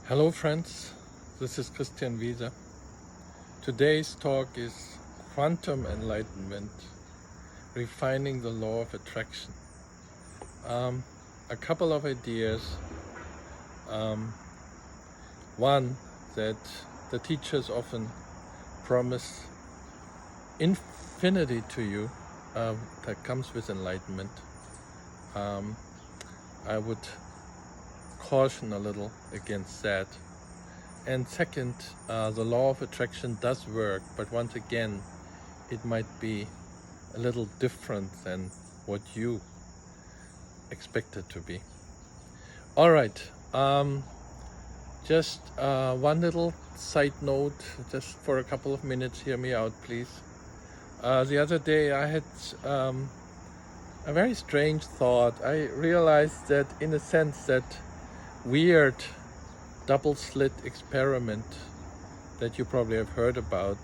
Hello friends, this is Christian Wieser. Today's talk is quantum enlightenment, refining the law of attraction. A couple of ideas. One, that the teachers often promise infinity to you that comes with enlightenment. I would caution a little against that. And second, the law of attraction does work, but once again, it might be a little different than what you expect it to be. All right, just one little side note, just for a couple of minutes, hear me out, please. The other day I had a very strange thought. I realized that in a sense that weird double slit experiment that you probably have heard about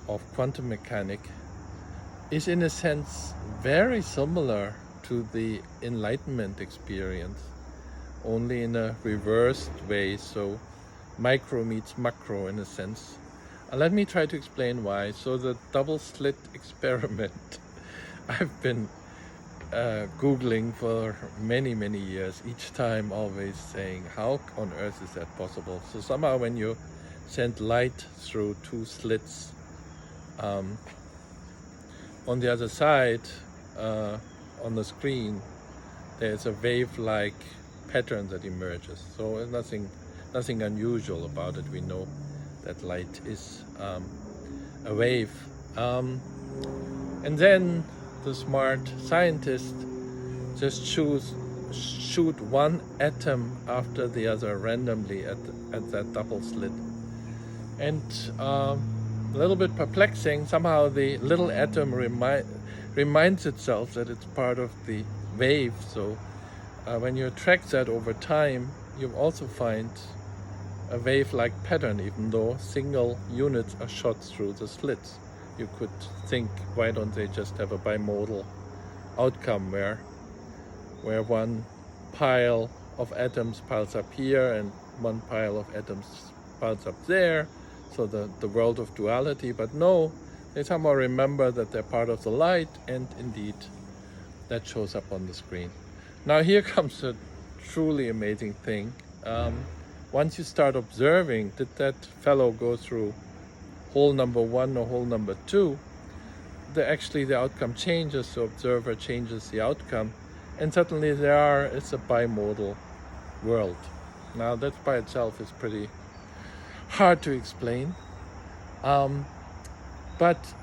of quantum mechanic is in a sense very similar to the Enlightenment experience, only in a reversed way, so micro meets macro in a sense. Let me try to explain why. So the double slit experiment I've been Googling for many years, each time always saying, how on earth is that possible? So somehow when you send light through two slits, on the other side, on the screen, there's a wave-like pattern that emerges. So there's nothing unusual about it. We know that light is a wave. And then the smart scientist just shoot one atom after the other randomly at that double slit. And a little bit perplexing, somehow the little atom reminds itself that it's part of the wave. So when you track that over time, you also find a wave-like pattern, even though single units are shot through the slits. You could think, why don't they just have a bimodal outcome where one pile of atoms piles up here and one pile of atoms piles up there, so the world of duality. But no, they somehow remember that they're part of the light, and indeed that shows up on the screen. Now here comes a truly amazing thing. Once you start observing, did that fellow go through hole number 1 or hole number 2, actually the outcome changes, the observer changes the outcome, and suddenly it's a bimodal world. Now that by itself is pretty hard to explain, but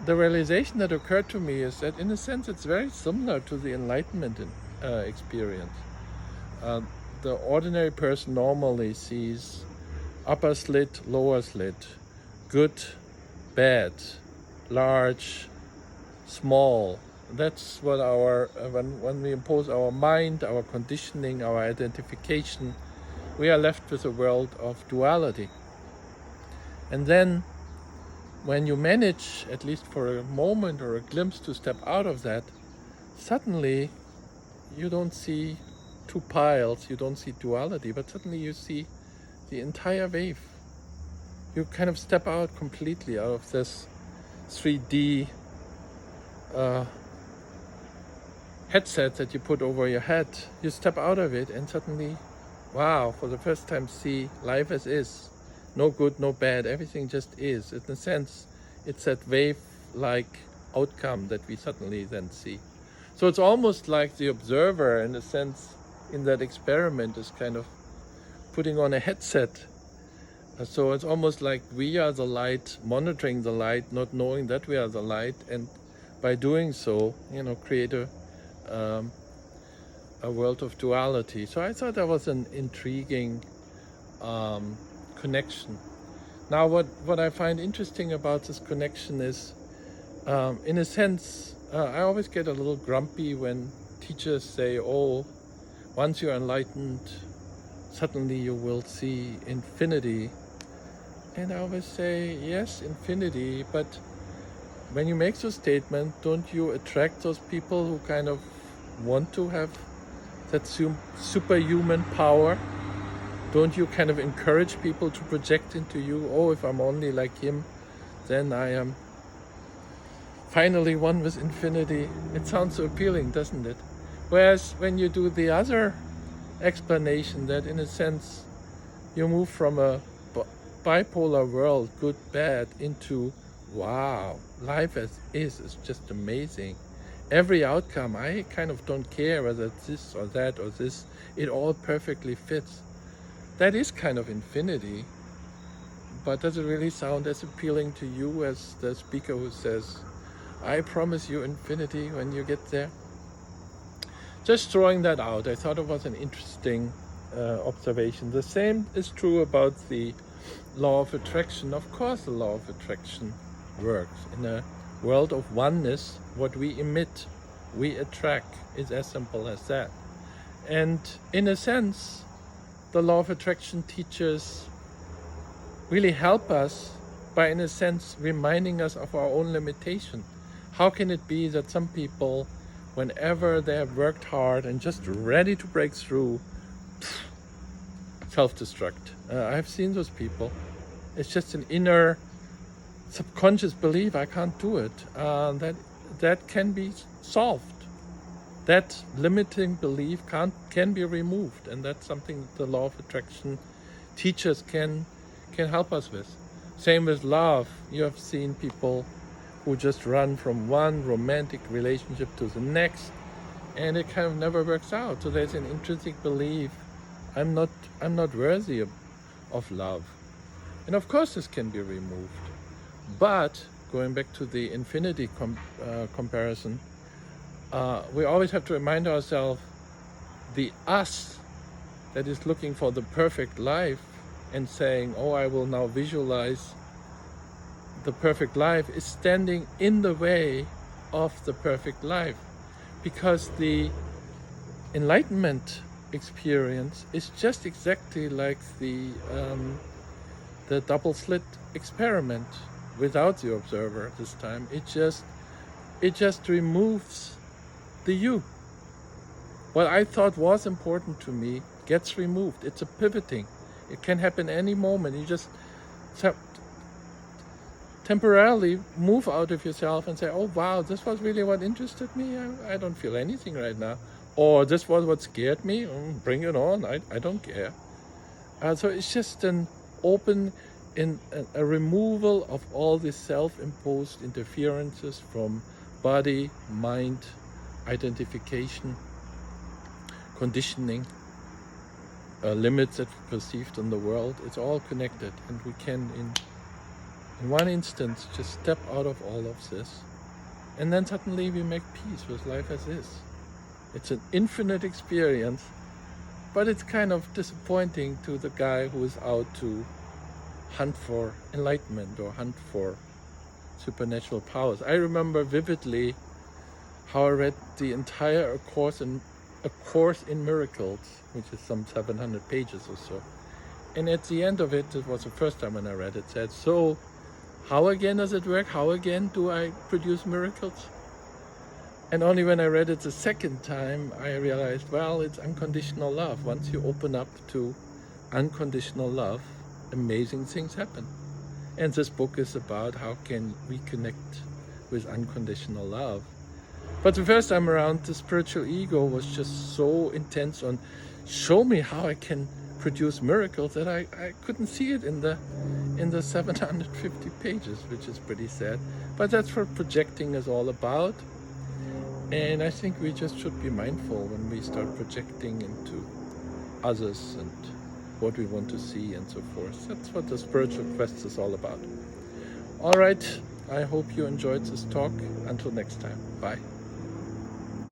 the realization that occurred to me is that in a sense it's very similar to the Enlightenment experience. The ordinary person normally sees upper slit, lower slit, good, bad, large, small. That's what when we impose our mind, our conditioning, our identification, we are left with a world of duality. And then when you manage, at least for a moment or a glimpse, to step out of that, suddenly you don't see two piles, you don't see duality, but suddenly you see the entire wave. You kind of step out completely out of this 3D headset that you put over your head. You step out of it and suddenly, wow, for the first time see life as is. No good, no bad, everything just is. In a sense, it's that wave-like outcome that we suddenly then see. So it's almost like the observer, in a sense, in that experiment is kind of putting on a headset. So it's almost like we are the light, monitoring the light, not knowing that we are the light, and by doing so, create a world of duality. So I thought that was an intriguing connection. Now, what I find interesting about this connection is, in a sense, I always get a little grumpy when teachers say, "Oh, once you're enlightened, suddenly you will see infinity." And I always say, yes, infinity, but when you make those statements, don't you attract those people who kind of want to have that superhuman power Don't you kind of encourage people to project into you, oh, if I'm only like him, then I am finally one with infinity? It sounds so appealing, doesn't it? Whereas when you do the other explanation, that in a sense you move from a bipolar world, good, bad, into wow, life as is just amazing. Every outcome, I kind of don't care whether it's this or that or this, it all perfectly fits. That is kind of infinity, but does it really sound as appealing to you as the speaker who says, I promise you infinity when you get there? Just throwing that out, I thought it was an interesting observation. The same is true about the law of attraction. Of course, the law of attraction works. In a world of oneness, what we emit, we attract. It's as simple as that. And in a sense, the law of attraction teachers really help us by, in a sense, reminding us of our own limitation. How can it be that some people, whenever they have worked hard and just ready to break through, self-destruct? I've seen those people. It's just an inner subconscious belief, I can't do it. That can be solved. That limiting belief can be removed, and that's something that the law of attraction teachers can help us with. Same with love. You have seen people who just run from one romantic relationship to the next, and it kind of never works out. So there's an intrinsic belief, I'm not worthy of love. And of course this can be removed. But going back to the infinity comparison, we always have to remind ourselves, the us that is looking for the perfect life and saying, oh, I will now visualize the perfect life, is standing in the way of the perfect life. Because the enlightenment experience is just exactly like the double slit experiment without the observer this time. It just removes the you. What I thought was important to me gets removed. It's a pivoting. It can happen any moment. You just temporarily move out of yourself and say, oh wow, this was really what interested me. I don't feel anything right now. Or this was what scared me. Bring it on. I don't care. So it's just an open, a removal of all the self-imposed interferences from body, mind, identification, conditioning, limits that we perceived in the world. It's all connected, and we can in one instance just step out of all of this, and then suddenly we make peace with life as is. It's an infinite experience, but it's kind of disappointing to the guy who is out to hunt for enlightenment or hunt for supernatural powers. I remember vividly how I read the entire A Course in Miracles, which is some 700 pages or so. And at the end of it, it was the first time when I read it, said, so how again does it work? How again do I produce miracles? And only when I read it the second time, I realized, well, it's unconditional love. Once you open up to unconditional love, amazing things happen. And this book is about how can we connect with unconditional love. But the first time around, the spiritual ego was just so intense on show me how I can produce miracles that I couldn't see it in the 750 pages, which is pretty sad. But that's what projecting is all about. And I think we just should be mindful when we start projecting into others and what we want to see and so forth. That's what the spiritual quest is all about. All right, I hope you enjoyed this talk. Until next time, bye.